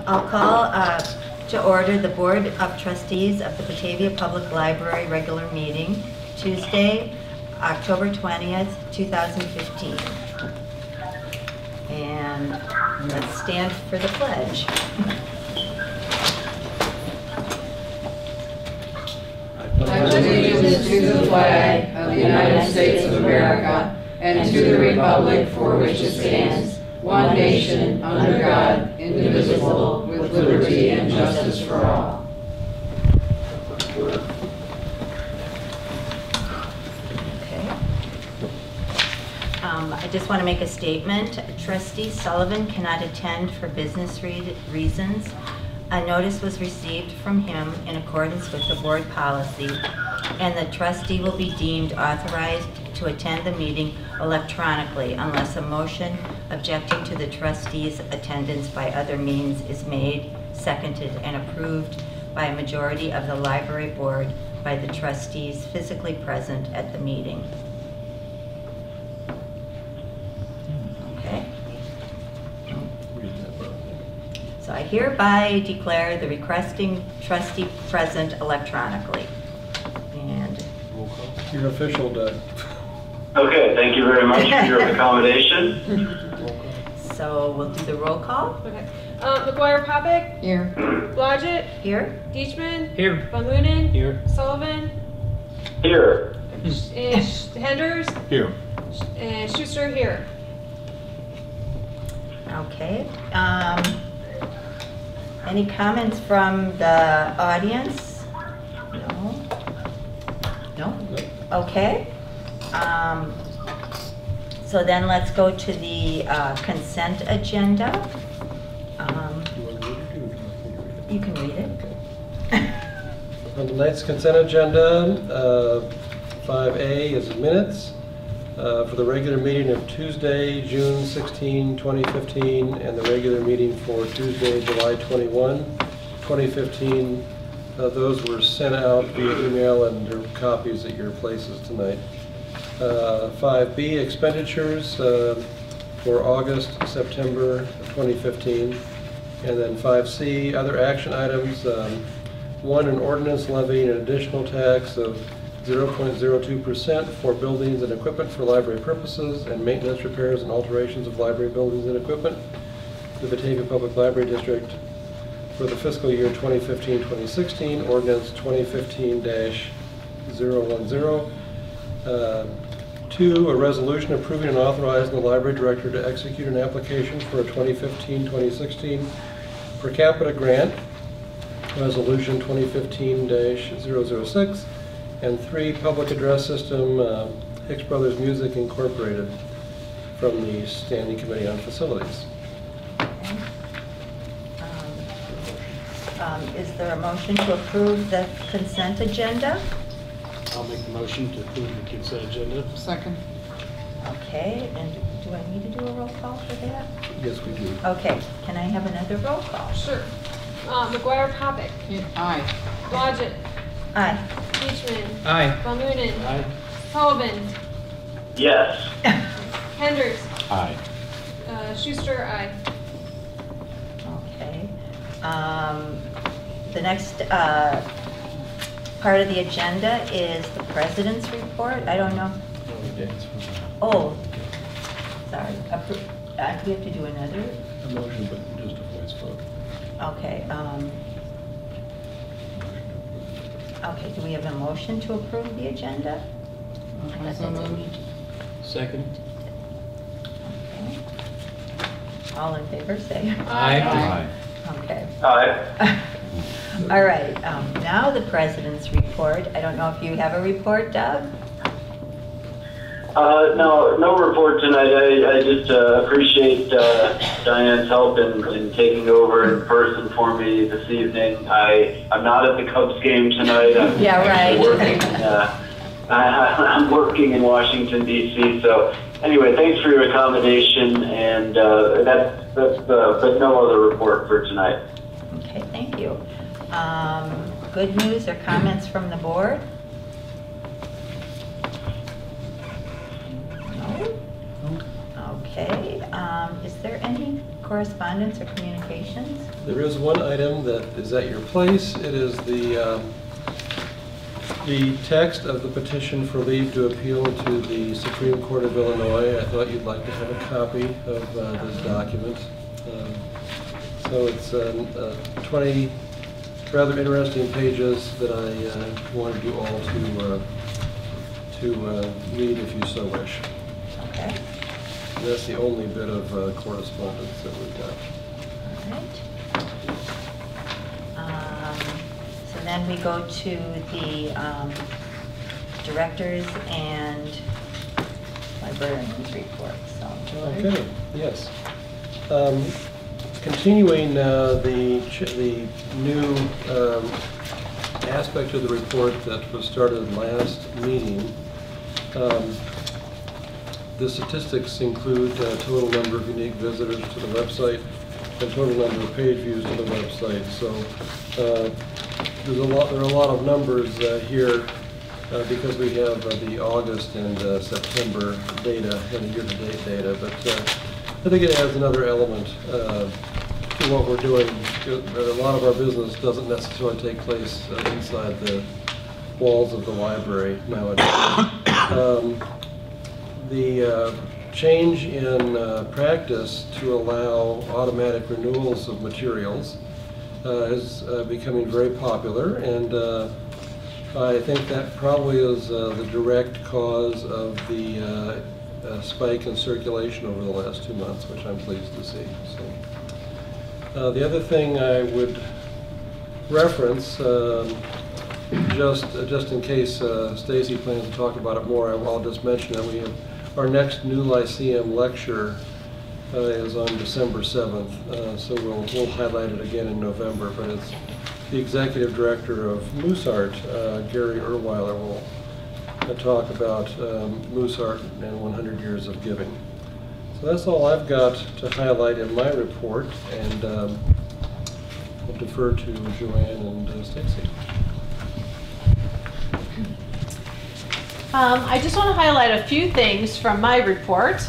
I'll call to order the Board of Trustees of the Batavia Public Library regular meeting, Tuesday, October 20th, 2015. And let's stand for the pledge. I pledge allegiance to the flag of the United States of America and to the republic for which it stands, one nation, under God, indivisible, with liberty and justice for all. Okay. I just want to make a statement. Trustee Sullivan cannot attend for business reasons. A notice was received from him in accordance with the board policy, and the trustee will be deemed authorized to attend the meeting electronically unless a motion objecting to the trustee's attendance by other means is made, seconded, and approved by a majority of the library board by the trustees physically present at the meeting. Okay. So I hereby declare the requesting trustee present electronically. And you're official, Doug. Okay, thank you very much for your accommodation. So we'll do the roll call. Okay. McGuire Popick? Here. Blodgett? Here. Deachman? Here. Von Lunen? Here. Sullivan? Here. And Henders? Here. And Schuster here. Okay. Any comments from the audience? No? No? Okay. So then let's go to the consent agenda. You can read it. On tonight's consent agenda, 5A is minutes for the regular meeting of Tuesday, June 16, 2015, and the regular meeting for Tuesday, July 21, 2015. Those were sent out via email and there are copies at your places tonight. 5B, expenditures for August, September 2015. And then 5C, other action items. 1, an ordinance levying an additional tax of 0.02% for buildings and equipment for library purposes and maintenance, repairs, and alterations of library buildings and equipment. The Batavia Public Library District for the fiscal year 2015-2016, ordinance 2015-010. 2, a resolution approving and authorizing the library director to execute an application for a 2015-2016 per capita grant, resolution 2015-006. And 3, public address system, Hicks Brothers Music Incorporated, from the Standing Committee on Facilities. Okay. Is there a motion to approve the consent agenda? I'll make the motion to approve the consent agenda. Second. Okay, and do I need to do a roll call for that? Yes, we do. Okay, can I have another roll call? Sure. McGuire Popick? Aye. Blodgett? Aye. Deachman? Aye. Von Lunen? Aye. Sullivan? Yes. Henders? Aye. Schuster, aye. Okay. The next part of the agenda is the president's report. I don't know. Oh, sorry. Do we have to do another? A motion, but just a voice vote. Okay. Okay, do we have a motion to approve the agenda? So moved. Second. Okay. All in favor, say Aye. Okay. Aye. All right, now the president's report. I don't know if you have a report, Doug? No report tonight. I just appreciate Diane's help in taking over in person for me this evening. I'm not at the Cubs game tonight. I'm I'm working in Washington, D.C. So anyway, thanks for your accommodation, and but no other report for tonight. Okay, thank you. Good news or comments from the board? No? Okay, is there any Correspondence or communications? There is one item that is at your place. It is the text of the petition for leave to appeal to the Supreme Court of Illinois. I thought you'd like to have a copy of this document. So it's 20 rather interesting pages that I wanted you all to read if you so wish. Okay. And that's the only bit of correspondence that we've got. All right. So then we go to the directors and librarians report. So, George? Okay, yes. Continuing the new aspect of the report that was started last meeting, the statistics include total number of unique visitors to the website and total number of page views to the website. So there are a lot of numbers here because we have the August and September data and the year-to-date data. But I think it adds another element to what we're doing. A lot of our business doesn't necessarily take place inside the walls of the library nowadays. The change in practice to allow automatic renewals of materials is becoming very popular, and I think that probably is the direct cause of the spike in circulation over the last 2 months, which I'm pleased to see. So, the other thing I would reference, just in case Stacy plans to talk about it more, I'll just mention that we have our next New Lyceum lecture is on December 7th, so we'll highlight it again in November, but it's the executive director of Moose Art, Gary Erweiler, will talk about Moose Art and 100 Years of Giving. So that's all I've got to highlight in my report, and I'll defer to Joanne and Stacy. I just want to highlight a few things from my report.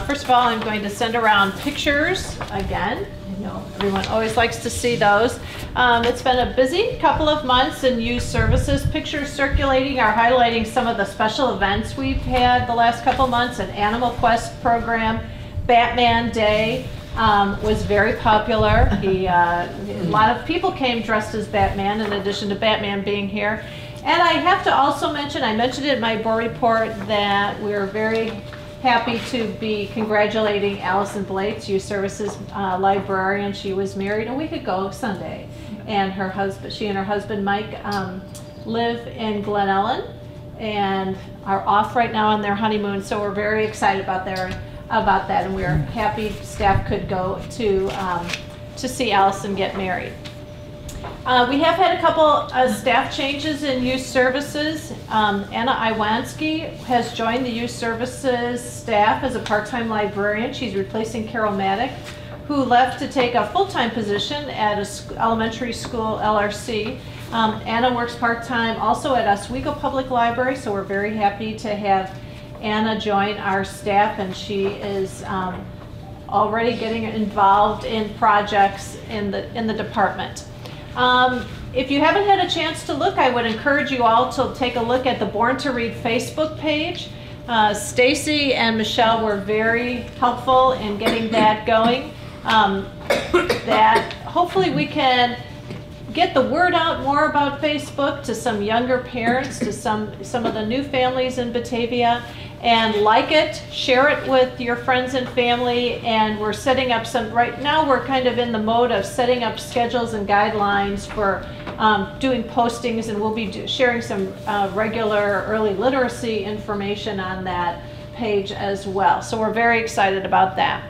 First of all, I'm going to send around pictures again. I know everyone always likes to see those. It's been a busy couple of months in youth services. Pictures circulating are highlighting some of the special events we've had the last couple months. An Animal Quest program, Batman Day was very popular. A lot of people came dressed as Batman in addition to Batman being here. And I have to also mention, I mentioned it in my board report, that we're very happy to be congratulating Allison Blates, Youth Services librarian. She was married a week ago Sunday, and she and her husband Mike live in Glen Ellen and are off right now on their honeymoon. So we're very excited about that, and we're happy staff could go to see Allison get married. We have had a couple staff changes in youth services. Anna Iwanski has joined the youth services staff as a part-time librarian. She's replacing Carol Maddock, who left to take a full-time position at an elementary school LRC. Anna works part-time also at Oswego Public Library, so we're very happy to have Anna join our staff, and she is already getting involved in projects in the department. If you haven't had a chance to look, I would encourage you all to take a look at the Born to Read Facebook page. Stacy and Michelle were very helpful in getting that going. That hopefully we can get the word out more about Facebook to some younger parents, to some of the new families in Batavia, and like it, share it with your friends and family. And we're setting up right now we're kind of in the mode of setting up schedules and guidelines for doing postings, and we'll be sharing some regular early literacy information on that page as well. So we're very excited about that.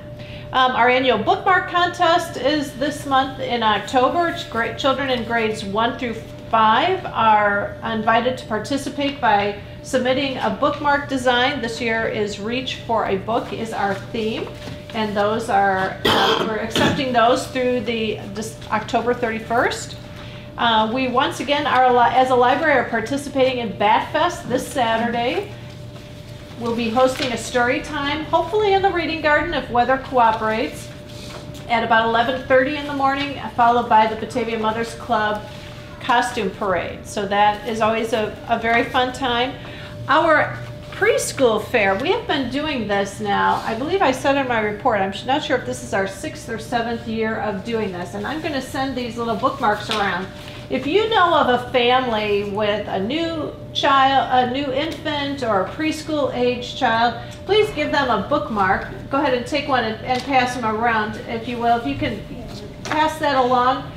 Our annual bookmark contest is this month in October. Children in grades 1 through 5 are invited to participate by submitting a bookmark design. This year is Reach for a Book is our theme, and those are we're accepting those through October 31st. We once again as a library are participating in Bat Fest this Saturday. We'll be hosting a story time, hopefully in the Reading Garden if weather cooperates. at about 11:30 in the morning, followed by the Batavia Mothers Club costume parade. So that is always a very fun time. Our preschool fair, we have been doing this now, I believe I said in my report, I'm not sure if this is our 6th or 7th year of doing this, and I'm going to send these little bookmarks around. If you know of a family with a new child, a new infant, or a preschool age child, please give them a bookmark. Go ahead and take one and pass them around, if you will. If you can pass that along.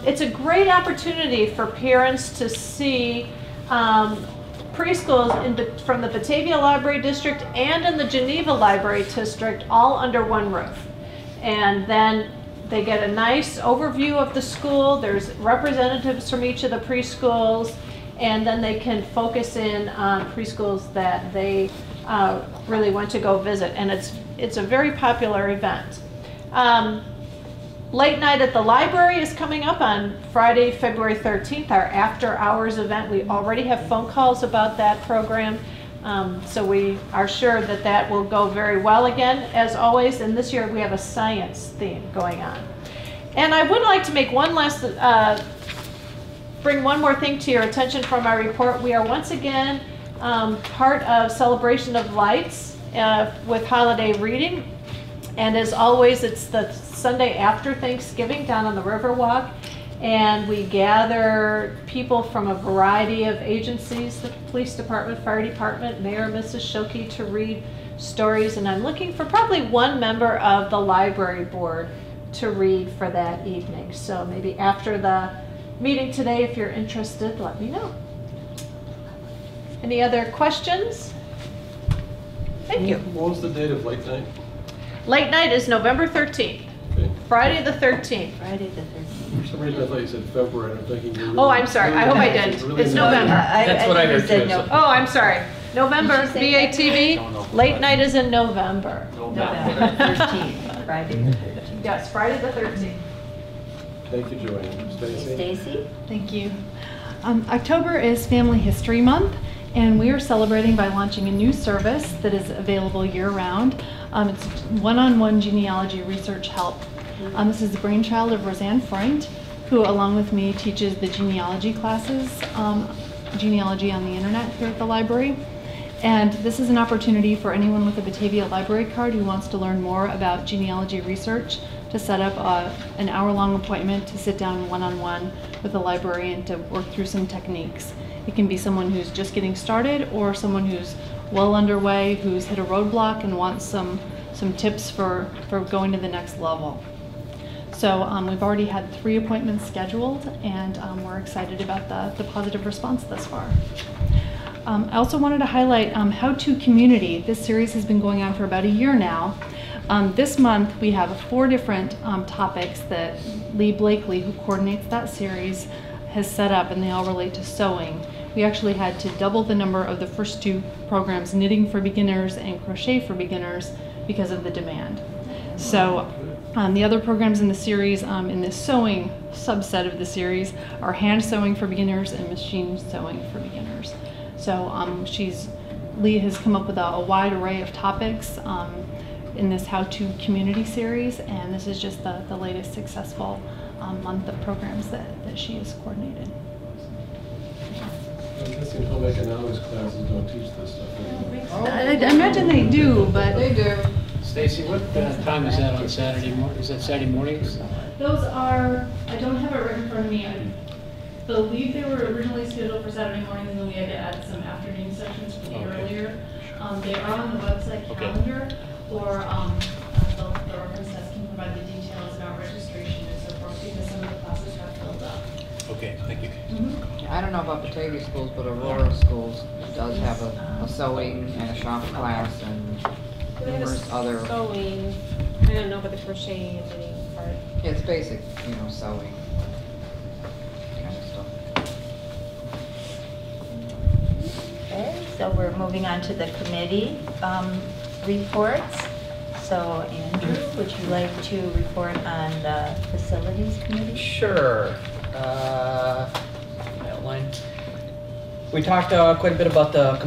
It's a great opportunity for parents to see preschools from the Batavia Library District and in the Geneva Library District all under one roof. And then they get a nice overview of the school. There's representatives from each of the preschools, and then they can focus in on preschools that they really want to go visit. And it's a very popular event. Late Night at the Library is coming up on Friday, February 13th, our after-hours event. We already have phone calls about that program, so we are sure that that will go very well again, as always. And this year we have a science theme going on. And I would like to make one last, bring one more thing to your attention from our report. We are once again part of Celebration of Lights with holiday reading. And as always, it's the Sunday after Thanksgiving down on the Riverwalk, and we gather people from a variety of agencies, the police department, fire department, Mayor and Mrs. Schilke, to read stories. And I'm looking for probably one member of the library board to read for that evening. So maybe after the meeting today, if you're interested, let me know. Any other questions? Thank you. What was the date of Late Night? Late Night is November 13th. Okay. Friday the 13th. Friday the 13th. For some reason I thought you said February, and I'm thinking you're really... Oh, I'm sorry. I hope I did. really It's not- November. That's what I heard said too, no- so- Oh, I'm sorry. November, Did you say BATV. Don't know. Late Night is in November. November 13th, Friday the 13th. Yes, Friday the 13th. Thank you, Joanne. Stacy? Stacy? Thank you. October is Family History Month, and we are celebrating by launching a new service that is available year-round. It's one-on-one genealogy research help. This is the brainchild of Roseanne Freund, who, along with me, teaches the genealogy classes, genealogy on the internet here at the library. And this is an opportunity for anyone with a Batavia library card who wants to learn more about genealogy research to set up an hour-long appointment to sit down one-on-one with a librarian to work through some techniques. It can be someone who's just getting started or someone who's well underway, who's hit a roadblock and wants some tips for going to the next level. So we've already had 3 appointments scheduled, and we're excited about the positive response thus far. I also wanted to highlight How to Community. This series has been going on for about a year now. This month we have 4 different topics that Lee Blakely, who coordinates that series, has set up, and they all relate to sewing. We actually had to double the number of the first 2 programs, Knitting for Beginners and Crochet for Beginners, because of the demand. So the other programs in the series, in the sewing subset of the series, are hand sewing for beginners and machine sewing for beginners. So Lee has come up with a wide array of topics in this How To Community series, and this is just the latest successful month of programs that she has coordinated. I'm guessing home economics classes don't teach this stuff anymore. I imagine they do, but They do. Stacy, what time is that on Saturday morning? Is that Saturday mornings? those are, I don't have it right in front of me. I believe they were originally scheduled for Saturday mornings, and then we had to add some afternoon sessions for the earlier. They are on the website Okay. calendar, or the reference desk can provide the details about registration and so forth, because some of the classes have filled up. Okay, thank you. I don't know about Batavia schools, but Aurora schools does have a sewing and a shop class and numerous other, Sewing. I don't know about the crocheting and knitting part. it's basic, sewing kind of stuff. Okay, so we're moving on to the committee reports. So Andrew, would you like to report on the facilities committee? Sure. Outline. We talked quite a bit about the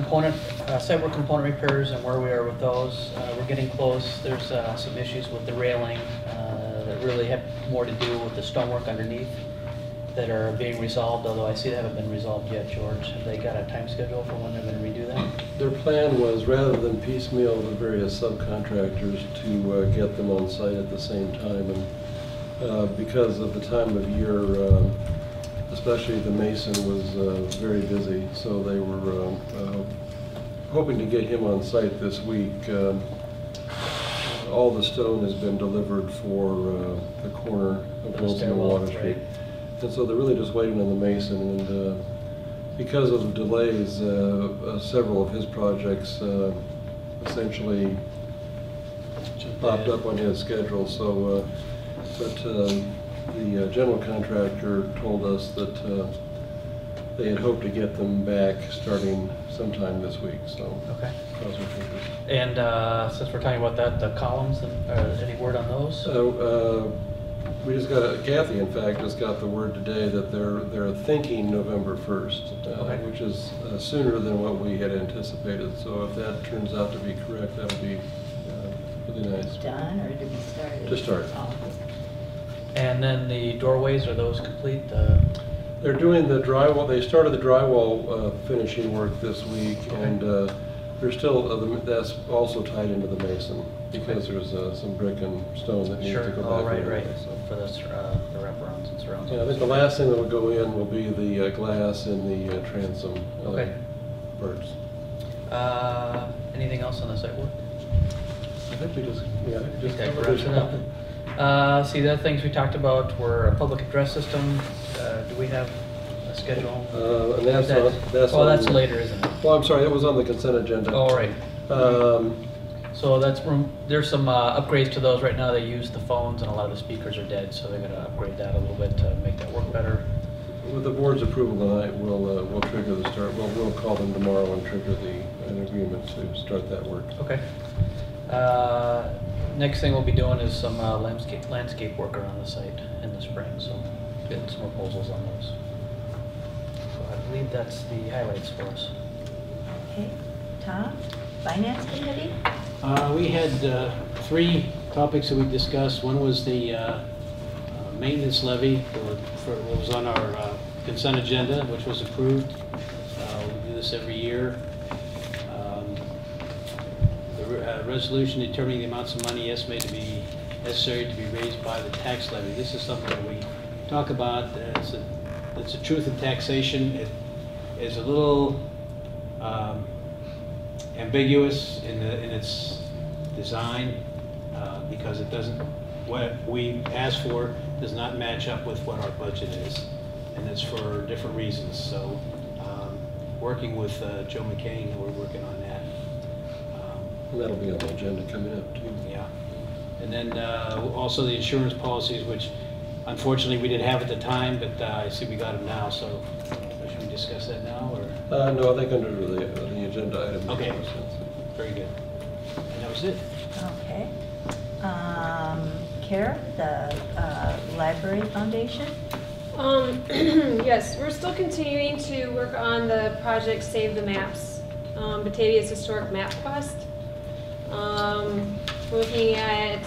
sidewalk component repairs and where we are with those. We're getting close. There's some issues with the railing that really have more to do with the stonework underneath that are being resolved, although I see they haven't been resolved yet, George. Have they got a time schedule for when they're going to redo that? Their plan was, rather than piecemeal the various subcontractors, to get them on site at the same time. And because of the time of year, especially the mason was very busy, so they were hoping to get him on site this week. All the stone has been delivered for the corner of Wilson and Water Street. And so they're really just waiting on the mason, and because of the delays, several of his projects essentially popped up on his schedule. So, but the general contractor told us that they had hoped to get them back starting sometime this week. So, okay. Cross our fingers. And since we're talking about that, the columns, any word on those? We just got Kathy, in fact, just got the word today that they're thinking November 1st, Okay. which is sooner than what we had anticipated. So if that turns out to be correct, that'll be really nice. Done, or did we start? To start. Oh. And then the doorways, are those complete? They're doing the drywall. They started the drywall finishing work this week, Okay. and there's still that's also tied into the mason because there's some brick and stone that needs Sure. to go Oh, back in. right. So. For this, the wraparounds and surrounds. Yeah, I think the last thing that will go in will be the glass in the transom Okay. birds. Anything else on the site work? I think we just, yeah, I think just that covered wraps it up. See, the other things we talked about were a public address system. Do we have a schedule? And that's That's on, later, isn't it? Well, I'm sorry, it was on the consent agenda. Oh, right. Um, So there's some upgrades to those right now. They use the phones and a lot of the speakers are dead, so they're going to upgrade that a little bit to make that work better. With the board's approval tonight, we'll trigger the start. We'll call them tomorrow and trigger an agreement to start that work. Okay. Next thing we'll be doing is some landscape work around the site in the spring, so getting some proposals on those. So I believe that's the highlights for us. Okay, Tom, Finance Committee? We had 3 topics that we discussed. One was the maintenance levy for what was on our consent agenda, which was approved. We do this every year. The resolution determining the amounts of money estimated to be necessary to be raised by the tax levy. This is something that we talk about. It's a truth in taxation. It is a little ambiguous in its design because it doesn't, what we ask for does not match up with what our budget is, and it's for different reasons. So working with Joe McCain, we're working on that. And that'll be on the agenda coming up too. Yeah. And then also the insurance policies, which unfortunately we didn't have at the time, but I see we got them now, so should we discuss that now, or? No, I think under the agenda item. Okay. Very good. And that was it. Okay. CARE, the Library Foundation? Yes, we're still continuing to work on the project Save the Maps, Batavia's Historic Map Quest. Looking at,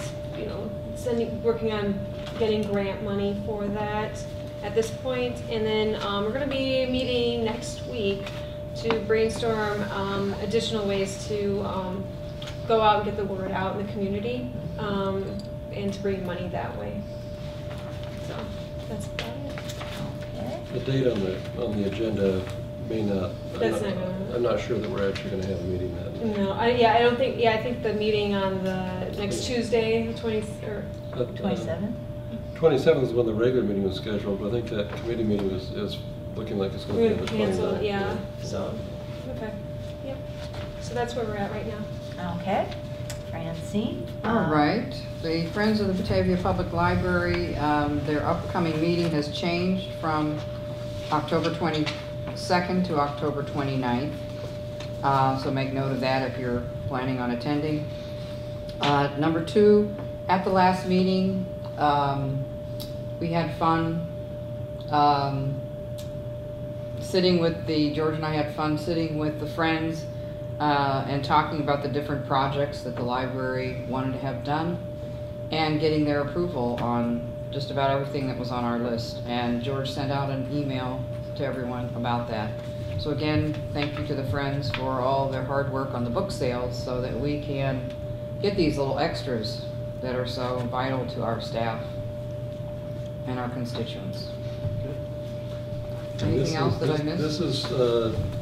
working on getting grant money for that at this point. And then we're going to be meeting next week to brainstorm additional ways to go out and get the word out in the community and to bring money that way. So that's about it. Okay. The date on the agenda may not. That's not gonna. I'm not sure that we're actually going to have a meeting that night. No, I don't think. Yeah, I think the meeting on the next Tuesday, the 27? 27th is when the regular meeting was scheduled, but I think that committee meeting is looking like it's going to be on the 29th. Cancel. Yeah. So. Okay. Yep. So that's where we're at right now. Okay. Francine? All right. The Friends of the Batavia Public Library, their upcoming meeting has changed from October 22nd to October 29th. So make note of that if you're planning on attending. Number 2, at the last meeting, we had fun George and I had fun sitting with the Friends and talking about the different projects that the library wanted to have done. and getting their approval on just about everything that was on our list. And George sent out an email to everyone about that. So again, thank you to the Friends for all their hard work on the book sales so that we can get these little extras that are so vital to our staff and our constituents. Anything else that I missed? This is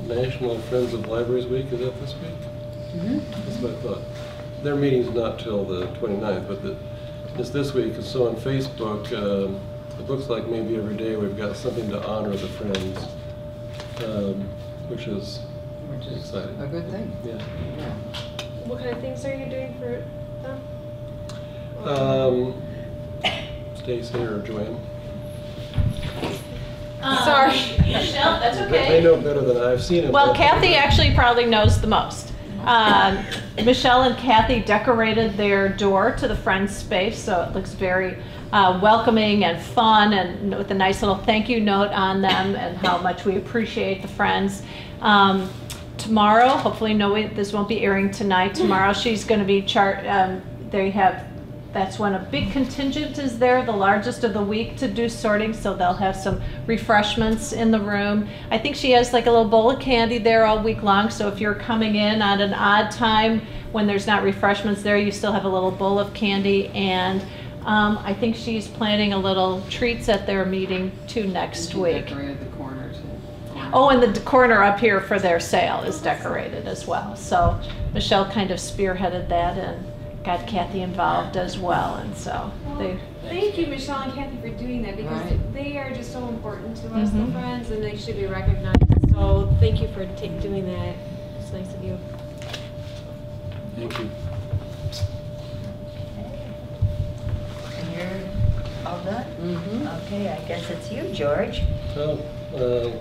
National Friends of Libraries Week, is that this week? Mhm. That's what I thought. Their meeting's not till the 29th, but it's this week, and so on Facebook, it looks like maybe every day we've got something to honor the Friends, which is exciting. A good thing. Yeah. Yeah. What kind of things are you doing for them? Stacy or Joanne? Sorry. Michelle, that's They okay. know better than I've seen it. Well, Kathy actually probably knows the most. Michelle and Kathy decorated their door to the Friends space, so it looks very welcoming and fun, and with a nice little thank you note on them and how much we appreciate the Friends. Tomorrow, hopefully, this won't be airing tonight. Tomorrow, she's going to be that's when a big contingent is there, the largest of the week, to do sorting, so they'll have some refreshments in the room. I think she has like a little bowl of candy there all week long, so if you're coming in at an odd time when there's not refreshments there, you still have a little bowl of candy. And I think she's planning a little treats at their meeting too next week. Decorated the corner too. Oh, and the corner up here for their sale is decorated as well. So Michelle kind of spearheaded that and got Kathy involved as well, and so they. Thank you, Michelle and Kathy, for doing that, because Right. they are just so important to us, Mhm. the Friends, and they should be recognized. So thank you for doing that. It's nice of you. Thank you. And you're all done? Mm-hmm. Okay, I guess it's you, George. Well,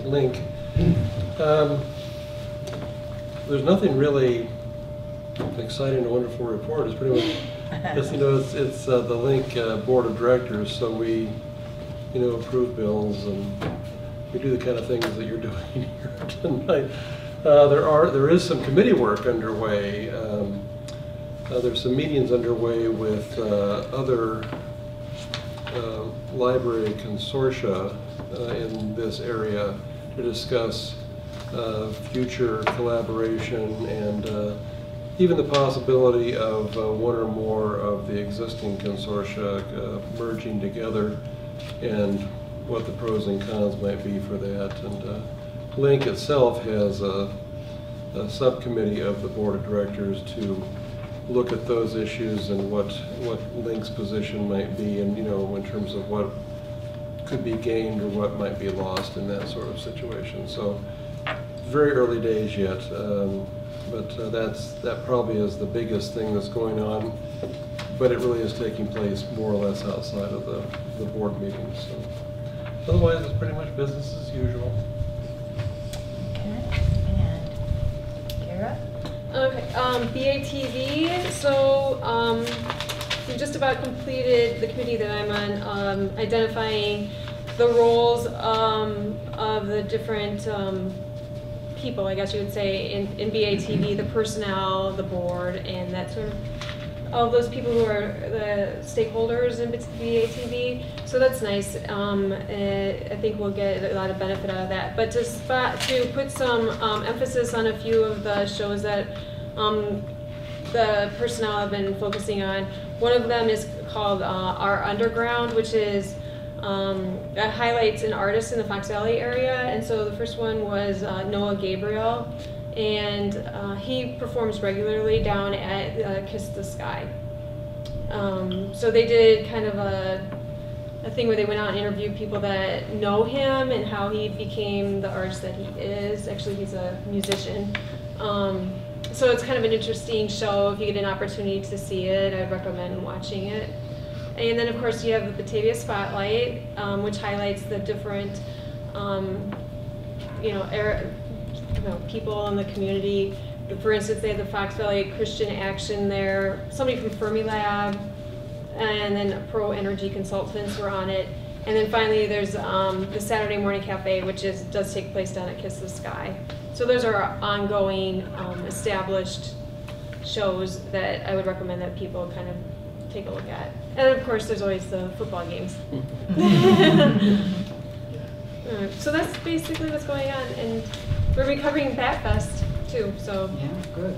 Link. There's nothing really exciting or wonderful report. It's pretty much, it's the Link Board of Directors, so we, approve bills and we do the kind of things that you're doing here tonight. There is some committee work underway. There's some meetings underway with other library consortia in this area to discuss future collaboration and even the possibility of one or more of the existing consortia merging together, and what the pros and cons might be for that. And Link itself has a subcommittee of the Board of Directors to look at those issues and what Link's position might be, and in terms of what could be gained or what might be lost in that sort of situation. So very early days yet, but that probably is the biggest thing that's going on. But it really is taking place more or less outside of the board meetings. So otherwise, it's pretty much business as usual. Okay, and Kara? Okay, BATV, so we just about completed the committee that I'm on, identifying the roles of the different people, I guess you would say, in BATV, the personnel, the board, and that sort of all those people who are the stakeholders in BATV. So that's nice. I think we'll get a lot of benefit out of that. But to put some emphasis on a few of the shows that the personnel have been focusing on. One of them is called Our Underground, which is that highlights an artist in the Fox Valley area. And so the first one was Noah Gabriel, and he performs regularly down at Kiss the Sky. So they did kind of a thing where they went out and interviewed people that know him and how he became the artist that he is. Actually, he's a musician. So it's kind of an interesting show. If you get an opportunity to see it, I'd recommend watching it. And then, of course, you have the Batavia Spotlight, which highlights the different, people in the community. For instance, they had the Fox Valley Christian Action there, somebody from Fermilab, and then Pro Energy Consultants were on it. And then finally, there's the Saturday Morning Cafe, which does take place down at Kiss the Sky. So those are ongoing, established shows that I would recommend that people kind of take a look at. And of course, there's always the football games. So that's basically what's going on, and we're recovering Bat Fest too, so. Yeah, good.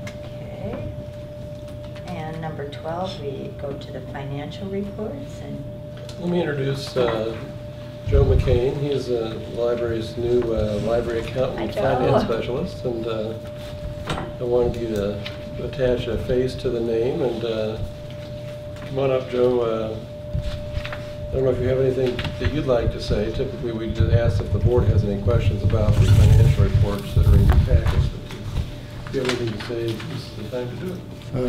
Okay. And number 12, we go to the financial reports, and Let me introduce Joe McCain. He is the library's new library accountant and Hi, Joe. finance specialist, and I wanted you to attach a face to the name, and come on up, Joe. I don't know if you have anything that you'd like to say. Typically, we just ask if the board has any questions about the financial reports that are in your packets. But if you have anything to say, this is the time to do it.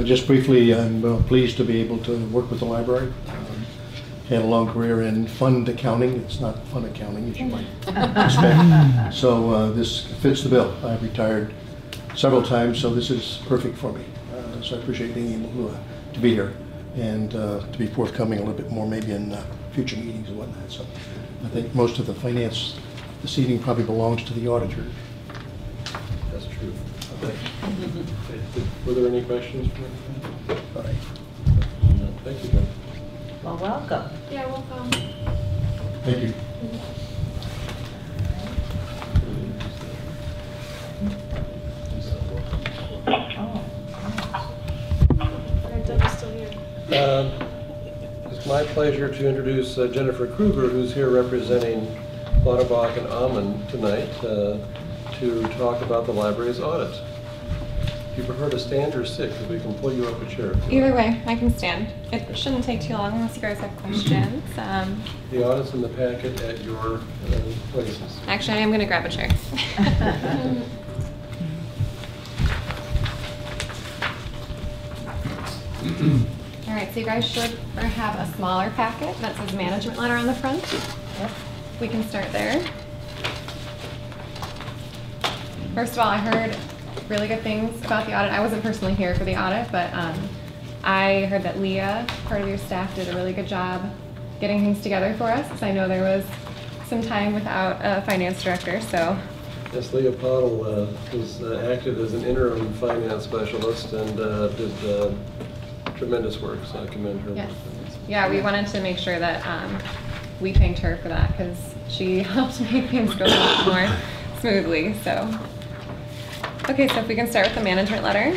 Just briefly, I'm pleased to be able to work with the library. Had a long career in fund accounting. It's not fun accounting, as you might expect. So this fits the bill. I've retired several times, so this is perfect for me. So I appreciate being able to be here and to be forthcoming a little bit more maybe in future meetings and whatnot. So I think most of the finance this evening probably belongs to the auditor. That's true. Were there any questions for me? All right. Thank you, Joe. well, welcome. Yeah, welcome. Thank you. Oh, Doug's still here. It's my pleasure to introduce Jennifer Kruger, who's here representing Lauterbach and Amman tonight to talk about the library's audit. If you prefer to stand or sit, because we can pull you up a chair. Either way, I can stand. It shouldn't take too long unless you guys have questions. The audit's in the packet at your places. Actually, I am going to grab a chair. All right, so you guys should have a smaller packet that says management letter on the front. yep. We can start there. First of all, I heard really good things about the audit. I wasn't personally here for the audit, but I heard that Leah, part of your staff, did a really good job getting things together for us, because I know there was some time without a finance director, so. Yes, Leah Pottle was acted as an interim finance specialist and did tremendous work, so I commend her. Yes. Yeah, we wanted to make sure that we thanked her for that, because she helped make things go a lot more smoothly, so. Okay, so if we can start with the management letter.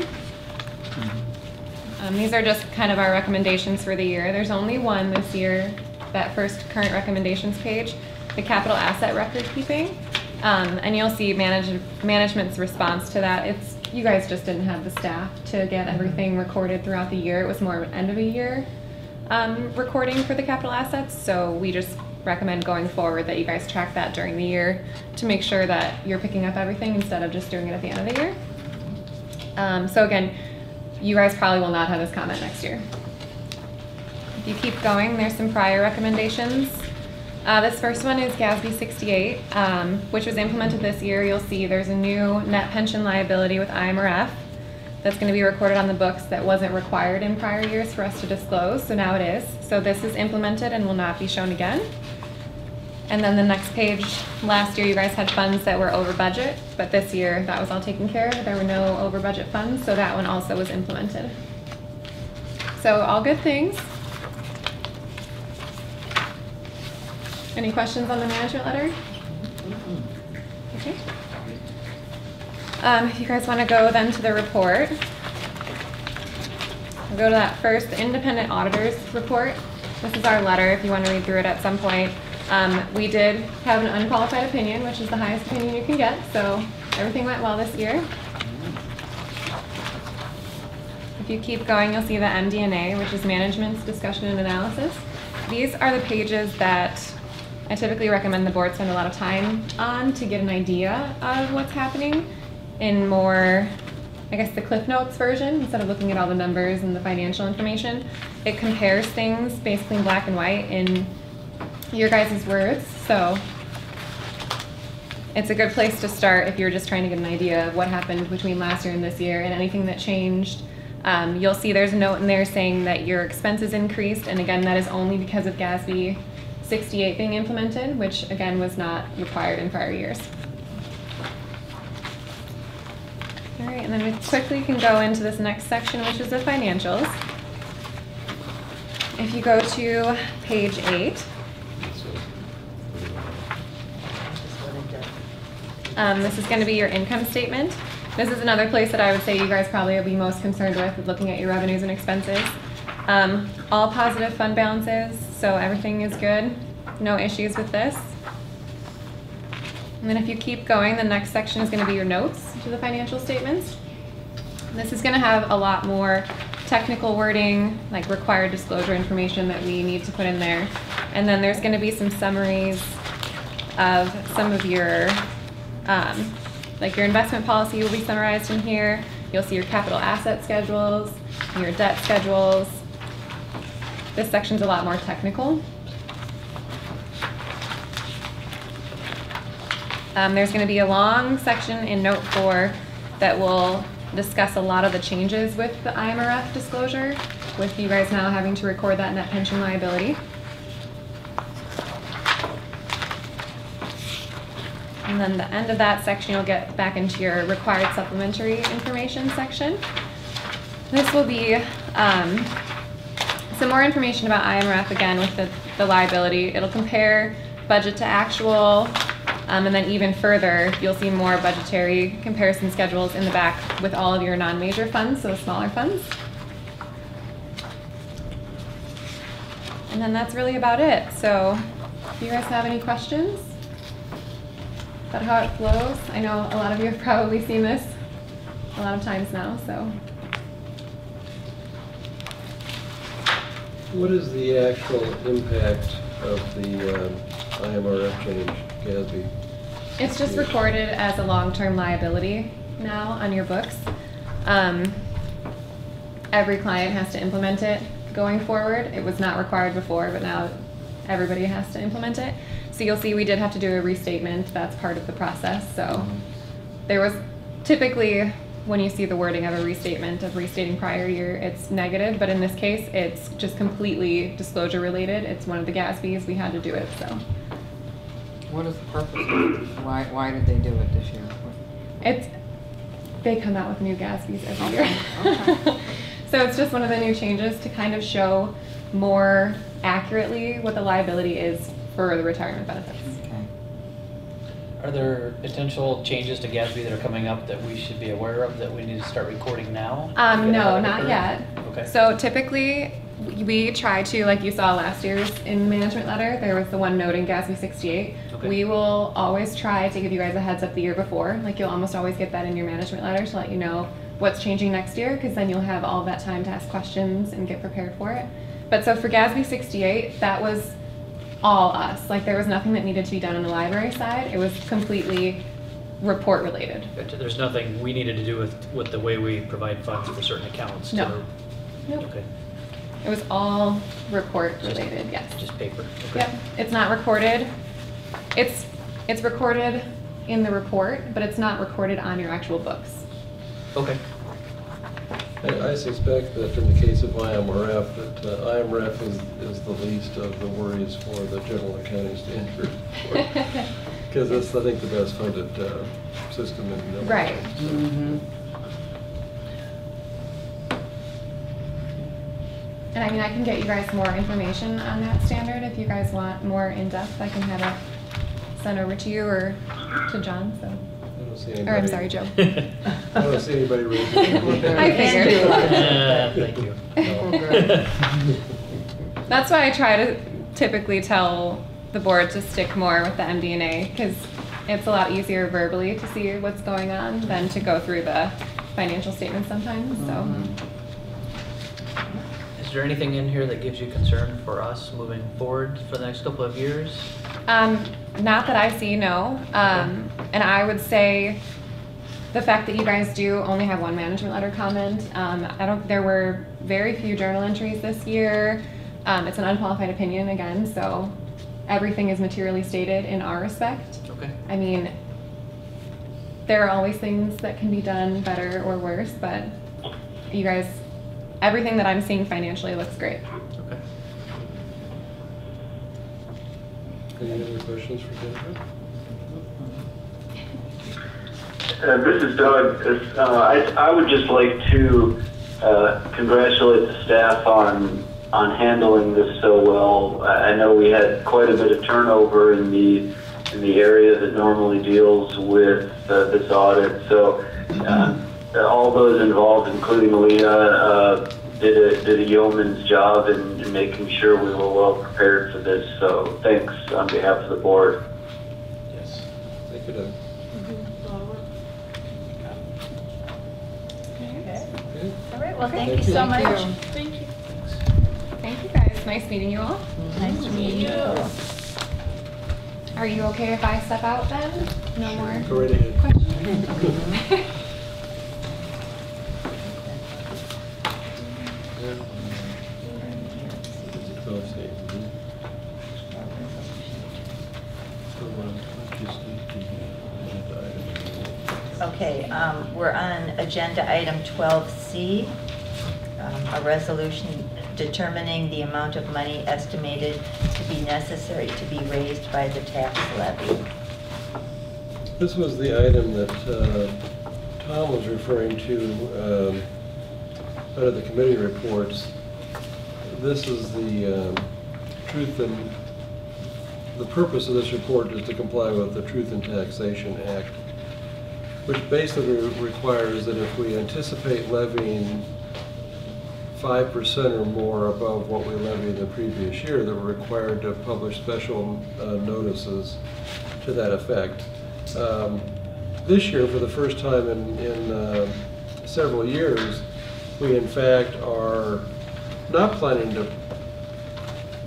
These are just kind of our recommendations for the year. There's only one this year, that first current recommendations page, the capital asset record keeping. And you'll see management's response to that. It's, you guys just didn't have the staff to get everything recorded throughout the year. It was more of an end of a year recording for the capital assets. So we just recommend going forward that you guys track that during the year to make sure that you're picking up everything instead of just doing it at the end of the year. So again, you guys probably will not have this comment next year. If you keep going, there's some prior recommendations. This first one is GASB 68, which was implemented this year. You'll see there's a new net pension liability with IMRF that's going to be recorded on the books that wasn't required in prior years for us to disclose, so now it is. So this is implemented and will not be shown again. And then the next page, last year you guys had funds that were over budget, but this year that was all taken care of. There were no over budget funds, so that one also was implemented. So all good things. Any questions on the management letter? Okay. If you guys want to go then to the report, we'll go to that first, the independent auditors report. This is our letter if you want to read through it at some point. We did have an unqualified opinion, which is the highest opinion you can get, so everything went well this year. If you keep going, you'll see the MD&A, which is management's discussion and analysis. These are the pages that I typically recommend the board spend a lot of time on to get an idea of what's happening in more, I guess, the Cliff Notes version, instead of looking at all the numbers and the financial information. It compares things basically in black and white in your guys' words, so it's a good place to start if you're just trying to get an idea of what happened between last year and this year and anything that changed. You'll see there's a note in there saying that your expenses increased, and again, that is only because of GASB 68 being implemented, which again was not required in prior years. All right, right, and then we quickly can go into this next section, which is the financials. If you go to page 8, this is going to be your income statement. This is another place that I would say you guys probably will be most concerned with looking at your revenues and expenses. All positive fund balances, so everything is good. No issues with this. And then if you keep going, the next section is going to be your notes to the financial statements. This is going to have a lot more technical wording, like required disclosure information that we need to put in there. And then there's going to be some summaries of some of your, like your investment policy will be summarized in here. You'll see your capital asset schedules, your debt schedules. This section's a lot more technical. There's going to be a long section in note 4 that will discuss a lot of the changes with the IMRF disclosure, with you guys now having to record that net pension liability. And then the end of that section, you'll get back into your required supplementary information section. This will be some more information about IMRF again with the liability. It'll compare budget to actual. And then even further, you'll see more budgetary comparison schedules in the back with all of your non-major funds, so smaller funds. And then that's really about it. So if you guys have any questions about how it flows, I know a lot of you have probably seen this a lot of times now, so. What is the actual impact of the IMRF change, GASB? It's just recorded as a long-term liability now on your books. Every client has to implement it going forward. It was not required before, but now everybody has to implement it. So you'll see we did have to do a restatement. That's part of the process. So there was typically, when you see the wording of a restatement of restating prior year, it's negative, but in this case, it's just completely disclosure related. It's one of the GASBs. We had to do it, so. What is the purpose of it? Why did they do it this year? They come out with new GASBs every year. Okay. So it's just one of the new changes to kind of show more accurately what the liability is for the retirement benefits. Okay. Are there potential changes to GASB that are coming up that we should be aware of that we need to start recording now? No, not yet. Okay. So typically, we try to, like you saw last year's in the management letter, there was the one noting GASB 68. Okay. We will always try to give you guys a heads up the year before. Like you'll almost always get that in your management letter to let you know what's changing next year, because then you'll have all that time to ask questions and get prepared for it. But so for GASB 68, that was all us. Like there was nothing that needed to be done on the library side. It was completely report related. Gotcha. There's nothing we needed to do with the way we provide funds for certain accounts? No. Nope. Okay. It was all report related, yes. Just paper? Okay. Yep, it's not recorded. It's recorded in the report, but it's not recorded on your actual books. Okay. I suspect that in the case of IMRF, that IMRF is the least of the worries for the General Accounting Standards Board. Because that's, I think, the best funded system in the Right. Mm-hmm. And I mean, I can get you guys more information on that standard if you guys want more in-depth. I can have it sent over to you or to John, so. I don't see anybody. Or I'm sorry, Joe. I don't see anybody raising their hand. I figured. Thank you. That's why I try to typically tell the board to stick more with the MD&A, because it's a lot easier verbally to see what's going on than to go through the financial statements sometimes, so. Is there anything in here that gives you concern for us moving forward for the next couple of years? Not that I see, no. And I would say the fact that you guys do only have one management letter comment, there were very few journal entries this year. It's an unqualified opinion again, so everything is materially stated in our respect. Okay. I mean, there are always things that can be done better or worse, but you guys, everything that I'm seeing financially looks great. Okay. Any other questions for Jennifer? This is Doug. I would just like to congratulate the staff on handling this so well. I know we had quite a bit of turnover in the area that normally deals with this audit. So all those involved, including Leah, did a yeoman's job in making sure we were well prepared for this. So thanks on behalf of the board. Yes. Thank you, Doug. Okay. Okay. All right, well, thank Thank you you. so much. Thank you. Thank you guys, nice meeting you all. Nice to meet you. Are you okay if I step out then? No more Go right ahead. questions? Okay, we're on agenda item 12C, a resolution determining the amount of money estimated to be necessary to be raised by the tax levy. This was the item that Tom was referring to under the committee reports. This is the truth and the purpose of this report is to comply with the Truth in Taxation Act, which basically requires that if we anticipate levying 5% or more above what we levied the previous year, that we're required to publish special notices to that effect. This year, for the first time in several years, we in fact are not planning to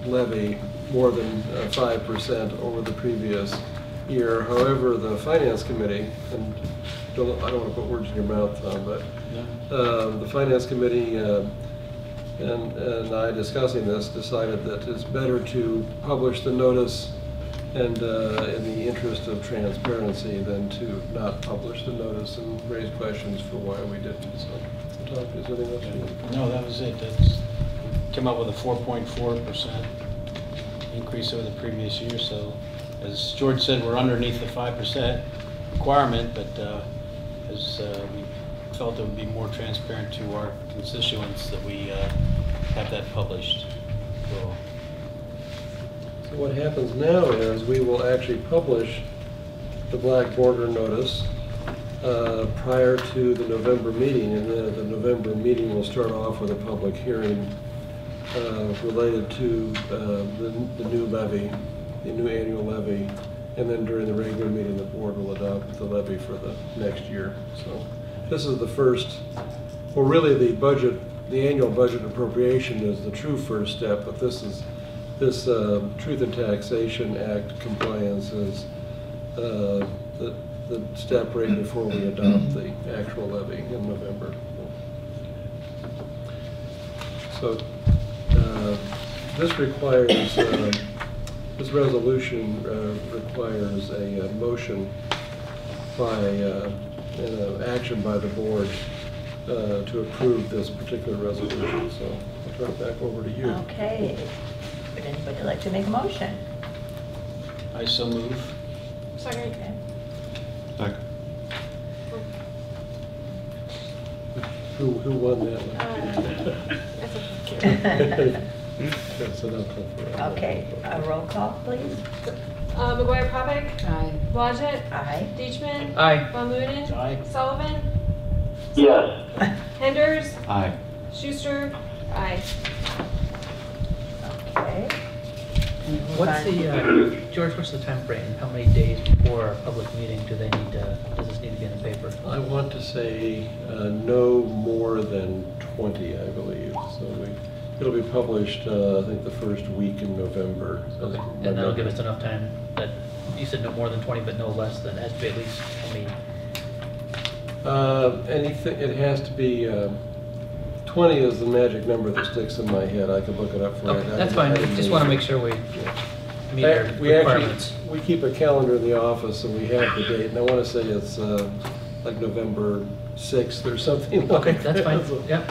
levy more than 5% over the previous year. However, the Finance Committee, and I don't want to put words in your mouth, Tom, but the Finance Committee and I discussing this decided that it's better to publish the notice and in the interest of transparency than to not publish the notice and raise questions for why we didn't. So, Tom, is there anything else you need? No, that was it. That's came up with a 4.4% increase over the previous year. So, as George said, we're underneath the 5% requirement, but as we felt it would be more transparent to our constituents that we have that published. So what happens now is we will actually publish the black border notice prior to the November meeting, and then at the November meeting we'll start off with a public hearing related to the new levy, the new annual levy, and then during the regular meeting the board will adopt the levy for the next year. So this is the first, well really the annual budget appropriation is the true first step, but this Truth in Taxation Act compliance is the step right before we adopt the actual levy in November. So this requires, this resolution requires a motion by, an action by the board to approve this particular resolution. So I'll turn it back over to you. Okay. Would anybody like to make a motion? I so move. Second. Okay. Who won that one? That's enough for it. Okay, a roll call, please. McGuire Popick. Aye. Blodgett. Aye. Deitchman. Aye. Von Moonen. Aye. Sullivan. Yes. Henders. Aye. Schuster. Aye. Okay. What's the, George, what's the time frame? How many days before our public meeting does this need to be in the paper? I want to say no more than 20, I believe. So it'll be published, I think, the first week in November. Okay. And that'll give us enough time that, you said no more than 20, but no less than, it has to be at least how many? Anything, it has to be, 20 is the magic number that sticks in my head. I could look it up for you. Okay, that's fine. Just want to make sure we meet our We requirements. we keep a calendar in the office and we have the date, and I want to say it's like November 6th or something like Okay, that. that's fine. So- Yep.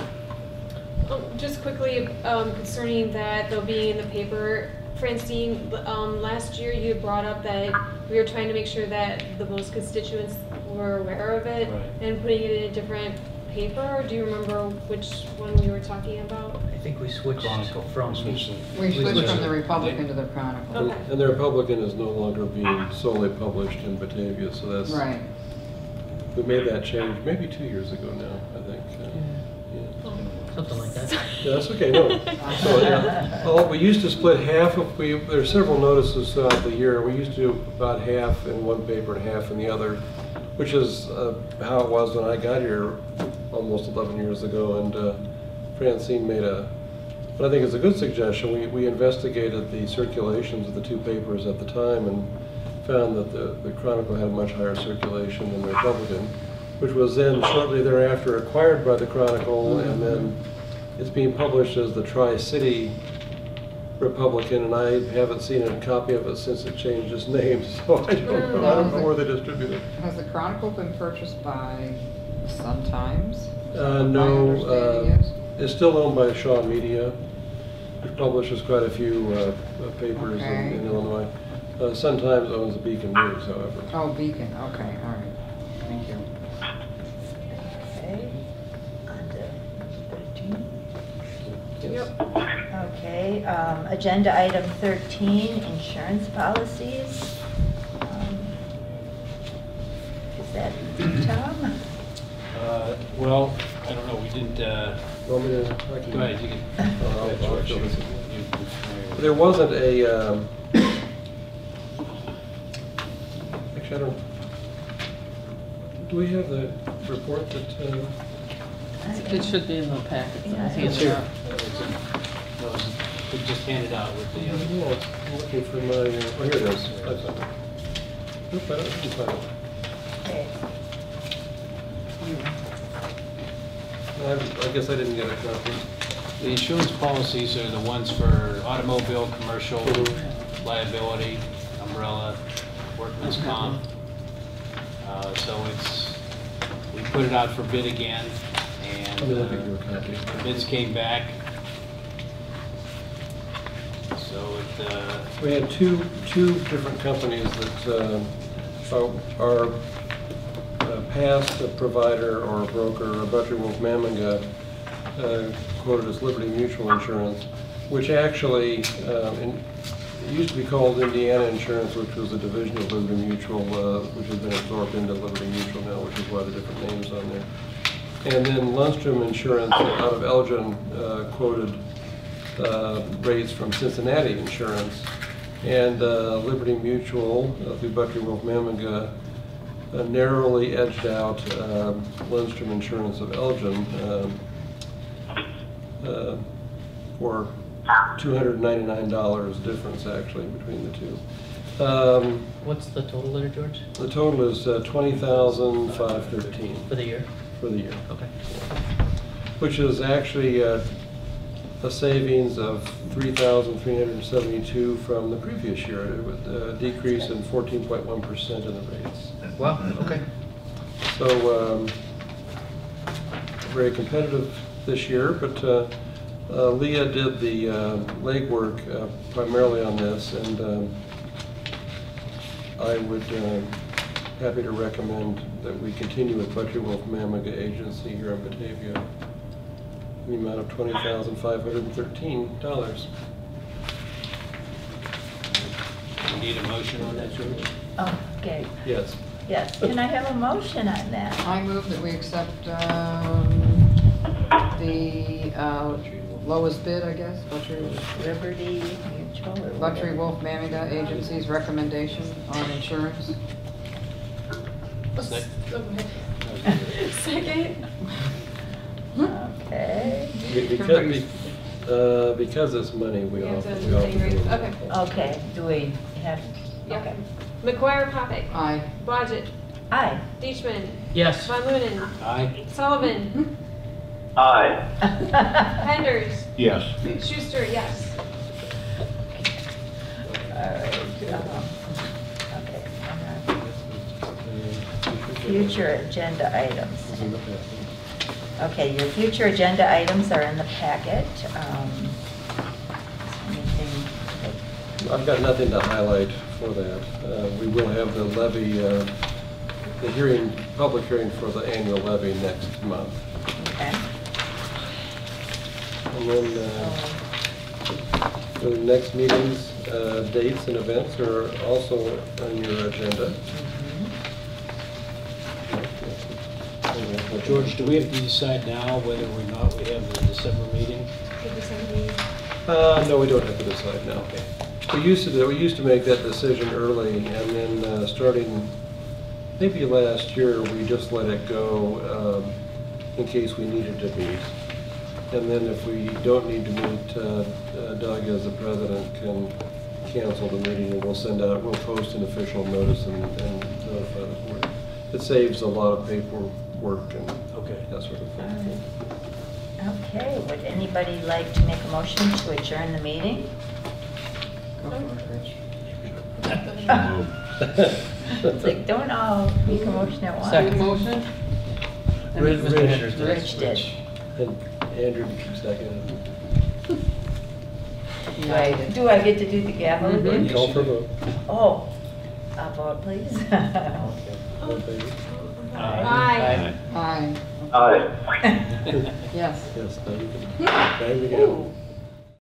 Just quickly, concerning that they'll be in the paper, Francine, last year you had brought up that we were trying to make sure that the most constituents were aware of it Right. and putting it in a different paper. Do you remember which one we were talking about? I think we switched Chronicle. from. We switched from the Republican to the Chronicle. Okay. And the Republican is no longer being solely published in Batavia, so that's, Right. we made that change maybe 2 years ago now, I think. Yeah. Something like that. Yeah, that's okay, no. So, yeah. Well, we used to split half of, there are several notices throughout the year. We used to do about half in one paper and half in the other, which is how it was when I got here almost 11 years ago. And Francine made what I think is a good suggestion. We investigated the circulations of the two papers at the time and found that the Chronicle had a much higher circulation than the Republican, which was then shortly thereafter acquired by the Chronicle, and then it's being published as the Tri-City Republican, and I haven't seen a copy of it since it changed its name, so I don't know where they distribute it. Has the Chronicle been purchased by Sun-Times? My No, understanding is? it's still owned by Shaw Media, which publishes quite a few papers Okay. in Illinois. Sun-Times owns the Beacon News, however. Oh, Beacon, okay, all right. Thank you. Okay, on to 13. Yes. Okay, agenda item 13, insurance policies. Is that Tom? Well, I don't know, we didn't, Want me to? I can- go ahead, you can. I'll George, fill this in. you're familiar with it. There wasn't a, actually, I don't, do we have the report that, It should be in the packet. Yeah, See it's it there. No, we just handed out with the other. yeah, I'm looking for my, oh, here it is. I found it. Nope, I didn't find it. Okay. I guess I didn't get a copy. The insurance policies are the ones for automobile, commercial, Mhm. liability, umbrella, workman's comp. So we put it out for bid again, Let me look at and your copy. the bids came back. So We had two different companies that are past provider or broker, Butcher Wolf Maminga, quoted as Liberty Mutual Insurance, which actually, it used to be called Indiana Insurance, which was a division of Liberty Mutual, which has been absorbed into Liberty Mutual now, which is why the different names on there. And then Lundstrom Insurance out of Elgin quoted rates from Cincinnati Insurance. And Liberty Mutual, through Butcher Wolf Maminga, narrowly edged out Lundstrom Insurance of Elgin for $299 difference actually between the two. What's the total there, George, The total is $20,513 for the year? for the year, Okay. which is actually a savings of $3,372 from the previous year. It was a decrease in 14.1% in the rates. Wow, okay. So, very competitive this year, but Leah did the legwork primarily on this, and I would happy to recommend that we continue with Butcher Wolf Maminga Agency here in Batavia in the amount of $20,513. you need a motion on that, George? Oh, okay, Yes. yes. Can I have a motion on that? I move that we accept the lowest bid, I guess, Liberty Mutual or Butcher whatever. Wolf Maminga Agency's recommendation on insurance. Sec- Second. Okay, Because it's money, we Yeah, offer. it's we a offer thing, right? those. Okay. okay, do we have, Yeah. okay. McGuire Papick. Aye. Blodgett. Aye. Deichmann. Yes. Von Lunen. Aye. Sullivan. Aye. Henders. Yes. Schuster, yes. All right. Okay. Future agenda items. Okay, your future agenda items are in the packet. Anything I've got nothing to highlight for that. We will have the levy the hearing, public hearing for the annual levy next month. Okay. And then the next meetings, dates and events are also on your agenda. George, do we have to decide now whether or not we have the December meeting? No, we don't have to decide now. Okay. We used to make that decision early, and then starting maybe last year, we just let it go in case we needed to meet. And then if we don't need to meet, Doug, as the president, can cancel the meeting, and we'll post an official notice and notify the board. It saves a lot of paperwork and Okay. that sort of thing. Okay, would anybody like to make a motion to adjourn the meeting? It's like, don't all make a motion at once. Second. Motion? Mr. Henders did. Rich did. And Andrew seconded. Do I get to do the gavel again? Call for vote. Oh, a vote, please. All in favor? Aye. Aye. Aye. Yes. Yes, now you can bang the gavel. Ooh.